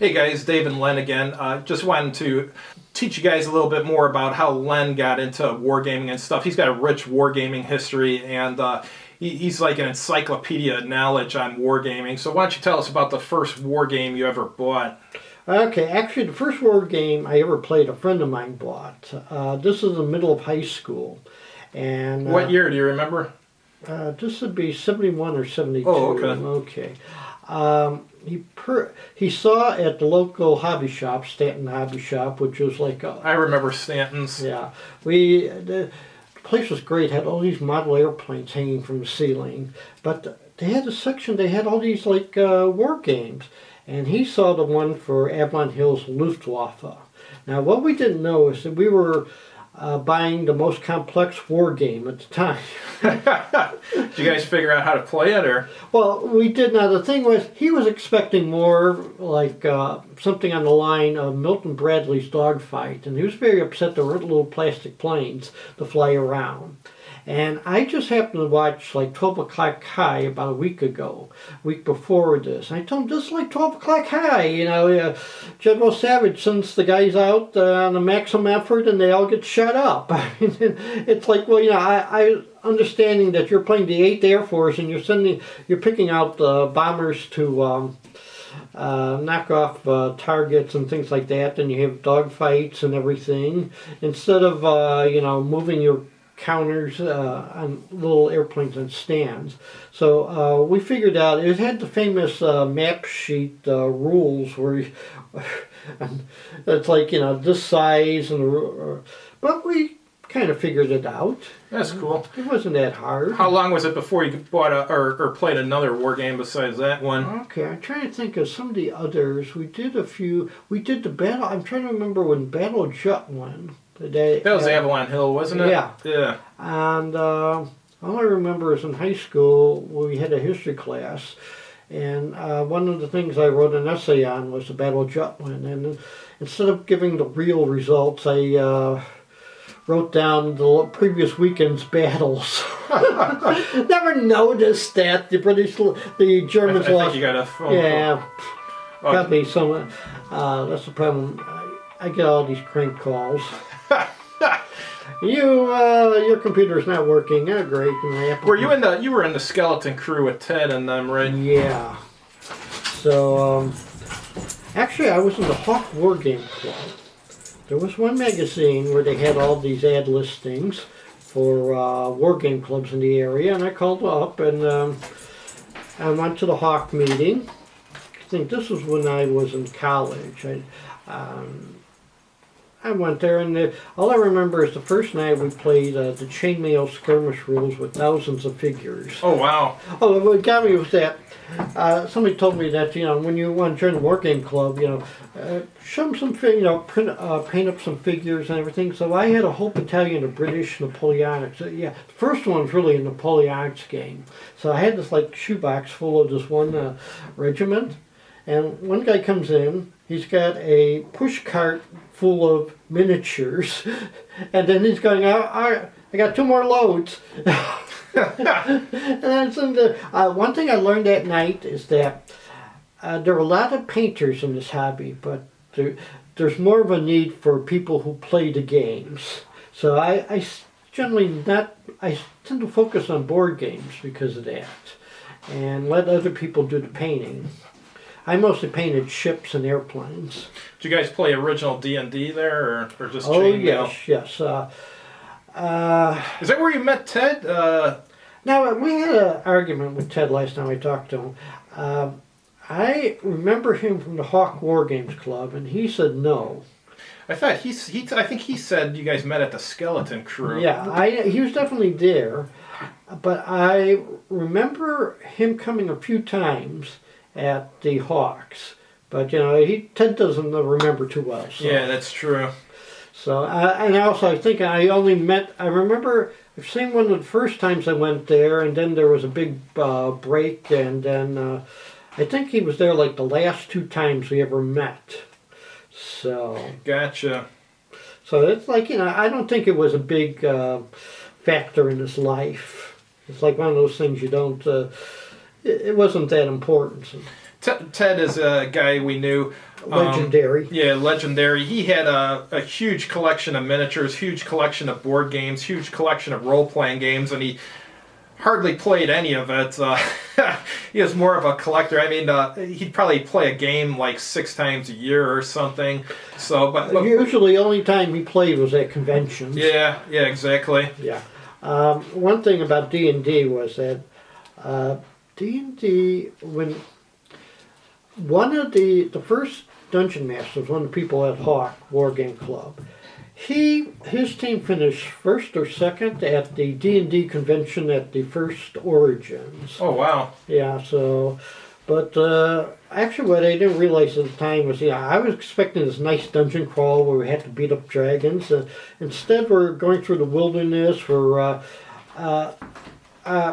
Hey guys, Dave and Len again. Just wanted to teach you guys a little bit more about how Len got into wargaming and stuff. He's got a rich wargaming history, and he's like an encyclopedia of knowledge on wargaming. So why don't you tell us about the first wargame you ever bought? Okay, actually the first war game I ever played a friend of mine bought. This is in the middle of high school. And what year do you remember? This would be 71 or 72. Oh, okay. He saw at the local hobby shop, Stanton Hobby Shop, which was like I remember Stanton's. Yeah, the place was great. Had all these model airplanes hanging from the ceiling, but they had a section. They had all these like war games, and he saw the one for Avalon Hill's Luftwaffe. Now, what we didn't know is that we were buying the most complex war game at the time. Did you guys figure out how to play it, or? Well, we did. Now, the thing was, he was expecting more like something on the line of Milton Bradley's Dogfight, and he was very upset there weren't little plastic planes to fly around. And I just happened to watch like 12 O'Clock High about a week before this. And I told him, this is like 12 O'Clock High, you know, General Savage sends the guys out on a maximum effort and they all get shut up. I mean, it's like, well, you know, I understanding that you're playing the 8th Air Force and you're picking out bombers to knock off targets and things like that, and you have dogfights and everything, instead of, you know, moving your counters on little airplanes and stands. So we figured out it had the famous map sheet rules where it's like, you know, this size, but we kind of figured it out. That's cool. It wasn't that hard. How long was it before you bought or played another war game besides that one? Okay, I'm trying to think of some of the others. We did a few. We did the battle. I'm trying to remember when Battle Jut won. That was Avalon Hill, wasn't it? Yeah. Yeah. And all I remember is in high school we had a history class, and one of the things I wrote an essay on was the Battle of Jutland. And instead of giving the real results, I wrote down the previous weekend's battles. Never noticed that the Germans I lost. think you got a phone Yeah, call. probably some. That's the problem. I get all these crank calls. Your computer's not working. Oh, great. You were in the skeleton crew with Ted and them, right? Yeah. So, actually, I was in the Hawk Wargame Club. There was one magazine where they had all these ad listings for war game clubs in the area, and I called up and I went to the Hawk meeting. I think this was when I was in college. I went there, and all I remember is the first night we played the chainmail skirmish rules with thousands of figures. Oh, wow. Oh, what got me was that somebody told me that, you know, when you want to join the war game club, you know, show them some, you know, paint up some figures and everything. So I had a whole battalion of British Napoleonics. Yeah, the first one was really a Napoleonics game. So I had this like shoebox full of this one regiment, and one guy comes in. He's got a push cart full of miniatures, and then he's going, I got 2 more loads. And then one thing I learned that night is that there are a lot of painters in this hobby, but there's more of a need for people who play the games. So I tend to focus on board games because of that, and let other people do the painting. I mostly painted ships and airplanes. Did you guys play original D&D there, or just Oh, chainmail? yes. Is that where you met Ted? Now, we had an argument with Ted last time I talked to him. I remember him from the Hawk Wargames Club, and he said no. I thought I think he said you guys met at the Skeleton Crew. Yeah, he was definitely there, but I remember him coming a few times at the Hawks, but you know, Ted doesn't remember too well. So. Yeah, that's true. So, and also I think I remember I've seen one of the first times I went there, and then there was a big break, and then I think he was there like the last 2 times we ever met. So. Gotcha. So it's like, you know, I don't think it was a big factor in his life. It's like one of those things you don't. It wasn't that important. Ted is a guy we knew. Legendary. Yeah, legendary. He had a huge collection of miniatures, huge collection of board games, huge collection of role-playing games, and he hardly played any of it. He was more of a collector. I mean, he'd probably play a game like 6 times a year or something. So, but usually, the only time he played was at conventions. Yeah, exactly. Yeah. One thing about D&D was that D&D, when one of the first dungeon masters, one of the people at Hawk Wargame Club, his team finished first or second at the D&D convention at the first Origins. Oh, wow. Yeah, so, but actually what I didn't realize at the time was, I was expecting this nice dungeon crawl where we had to beat up dragons. Instead, we're going through the wilderness where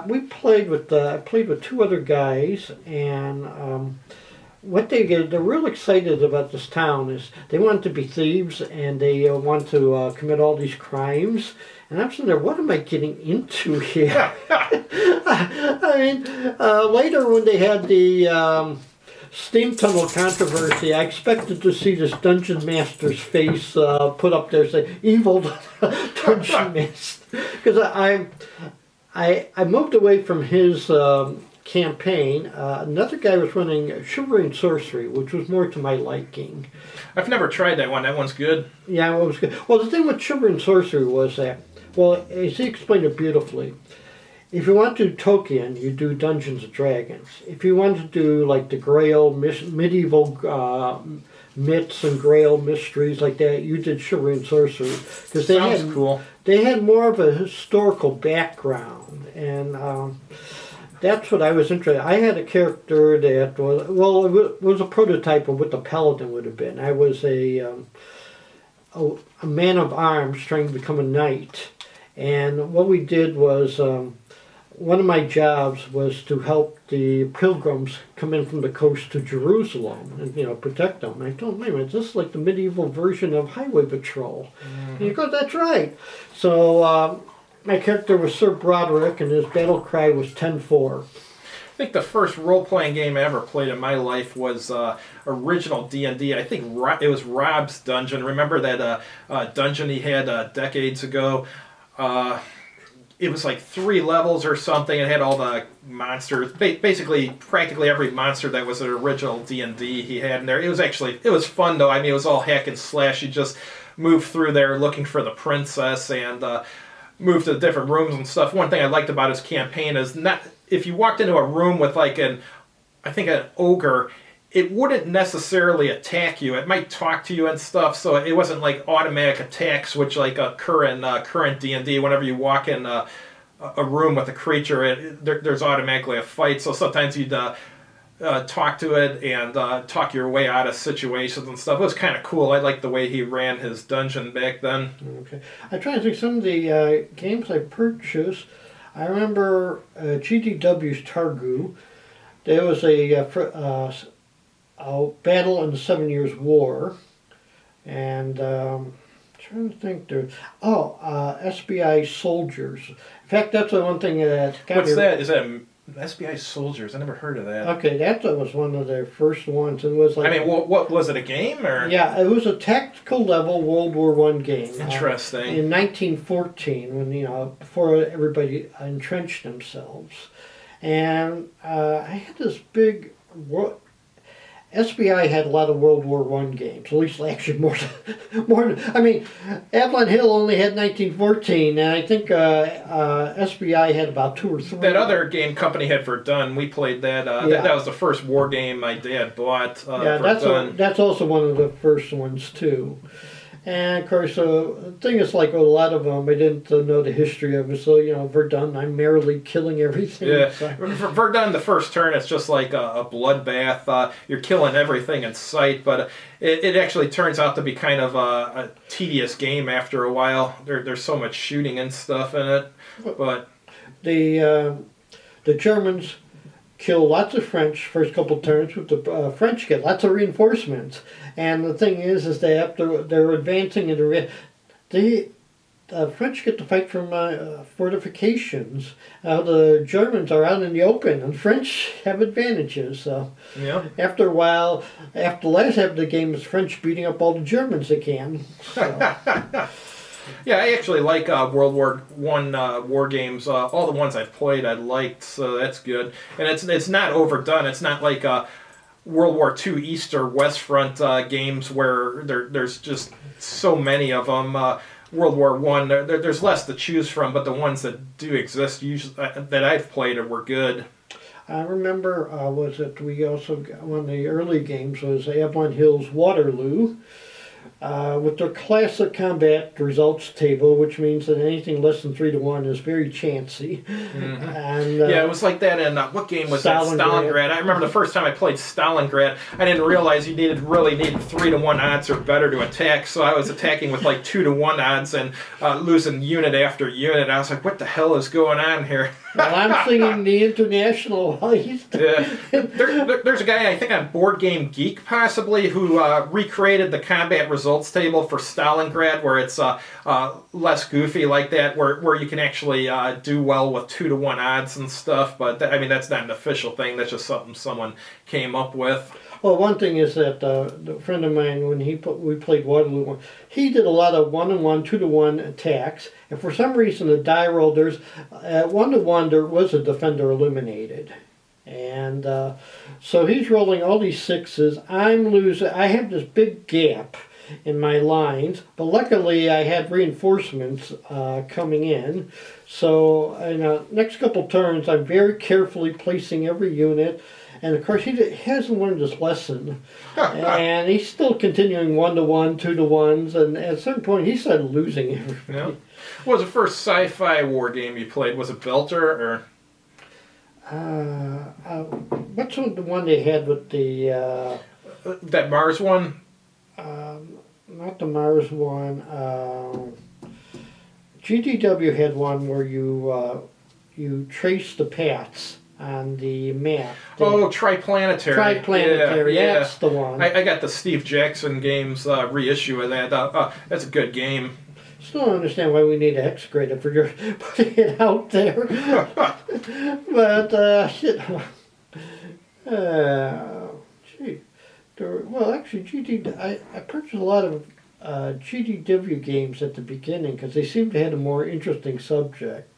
we played with, I played with 2 other guys, and what they're real excited about this town is they want to be thieves and they want to commit all these crimes. And I'm sitting there, what am I getting into here? I mean, later when they had the steam tunnel controversy, I expected to see this dungeon master's face put up there, say, evil dungeon master. Because I moved away from his campaign. Another guy was running Chivalry and Sorcery, which was more to my liking. I've never tried that one. That one's good. Yeah, it was good. Well, the thing with Chivalry and Sorcery was that, well, as he explained it beautifully, if you want to do Tolkien, you do Dungeons and Dragons. If you want to do like the Grail, medieval myths and Grail mysteries like that, you did Chivalry and Sorcery. Sounds cool. They had more of a historical background, and that's what I was interested in. I had a character that was, well, it was a prototype of what the Paladin would have been. I was a man of arms trying to become a knight. And what we did was, one of my jobs was to help the pilgrims come in from the coast to Jerusalem and, protect them. And I told him, wait a minute, this is like the medieval version of Highway Patrol. Mm-hmm. And he goes, that's right. So, my character was Sir Broderick, and his battle cry was 10-4. I think the first role-playing game I ever played in my life was original D&D. I think it was Rob's Dungeon. Remember that dungeon he had decades ago? It was like 3 levels or something. It had all the monsters, basically practically every monster that was an original D&D he had in there. It was fun though. I mean, it was all hack and slash. You just move through there looking for the princess and move to the different rooms and stuff. One thing I liked about his campaign is not if you walked into a room with like an ogre, it wouldn't necessarily attack you. It might talk to you and stuff, so it wasn't like automatic attacks, which like occur in current D&D. Whenever you walk in a room with a creature, there's automatically a fight. So sometimes you'd talk to it and talk your way out of situations and stuff. It was kind of cool. I liked the way he ran his dungeon back then. Okay. I'm trying to think some of the games I purchased. I remember GDW's Targu. There was a battle in the 7 Years' War. And I'm trying to think there. SBI Soldiers. In fact, that's the one thing that got What's that? Is that SBI Soldiers? I never heard of that. Okay, that was one of their first ones. It was like, I mean, what was it? A game or? Yeah, it was a tactical level World War I game. Interesting. In 1914, when before everybody entrenched themselves, and I had this big. SBI had a lot of World War I games, at least actually more. I mean, Avalon Hill only had 1914, and I think SBI had about 2 or 3. That other game company had Verdun. We played that. That was the first war game my dad bought. That's also one of the first ones too. And of course, the thing is, like with a lot of them, I didn't know the history of it. So Verdun, I'm merrily killing everything. Yeah, for Verdun, the first turn, it's just like a bloodbath. You're killing everything in sight, but it actually turns out to be kind of a tedious game after a while. There's so much shooting and stuff in it, but the Germans kill lots of French first couple turns, with the French get lots of reinforcements. And the thing is that after they're advancing into they French get to fight from fortifications. The Germans are out in the open, and French have advantages. So Yeah. after a while, after the last half of the game, is French beating up all the Germans they can. So. Yeah, I actually like World War One war games. All the ones I've played, I liked, so that's good. And it's not overdone. It's not like World War Two East or West Front games where there's just so many of them. World War One, there's less to choose from, but the ones that do exist usually that I've played were good. I remember, we also got one of the early games was Avalon Hill's Waterloo. With their classic combat results table, which means that anything less than 3-1 is very chancy. Mm-hmm. And yeah, it was like that in what game was that? Stalingrad. I remember the first time I played Stalingrad, I didn't realize you really needed 3-1 odds or better to attack. So I was attacking with like 2-1 odds and losing unit after unit. I was like, what the hell is going on here? Well, I'm singing the international. Yeah. There's a guy, I think on Board Game Geek possibly, who recreated the combat results table for Stalingrad, where it's less goofy like that, where you can actually do well with 2-1 odds and stuff. But I mean, that's not an official thing. That's just something someone came up with. Well, one thing is that a friend of mine, when we played Waterloo, he did a lot of 1-1, 2-1 attacks. And for some reason, the die roll, at 1-1, there was a defender eliminated. And so he's rolling all these sixes. I'm losing. I have this big gap in my lines, but luckily I had reinforcements coming in. So in the next couple turns, I'm very carefully placing every unit. And of course, he hasn't learned his lesson, and he's still continuing 1-1, 2-1s, and at a certain point, he started losing everybody. Yeah. What was the first sci-fi war game you played? Was it Belter or? What's the one they had with the? That Mars one? Not the Mars one. GDW had one where you trace the paths on the map. Oh, Triplanetary. Triplanetary, yeah, that's the one. I got the Steve Jackson Games reissue of that. That's a good game. Still don't understand why we need a hex grade if we're putting it out there. But, gee. Well, actually, I purchased a lot of GDW games at the beginning because they seemed to have a more interesting subject.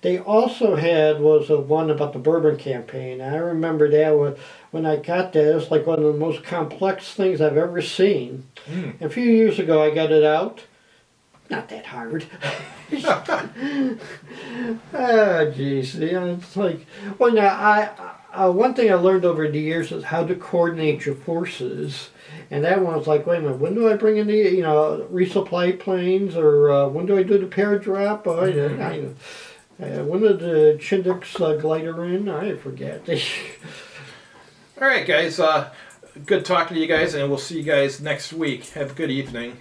They also had one about the Bourbon campaign. I remember that when I got that, it was like one of the most complex things I've ever seen. Mm. A few years ago, I got it out. Not that hard. Oh, geez. It's like, well, now, one thing I learned over the years is how to coordinate your forces. And that one was like, wait a minute, when do I bring in the, resupply planes? Or when do I do the paradrop? When did the Chindik's glider in? I forget. All right, guys. Good talking to you guys, and we'll see you guys next week. Have a good evening.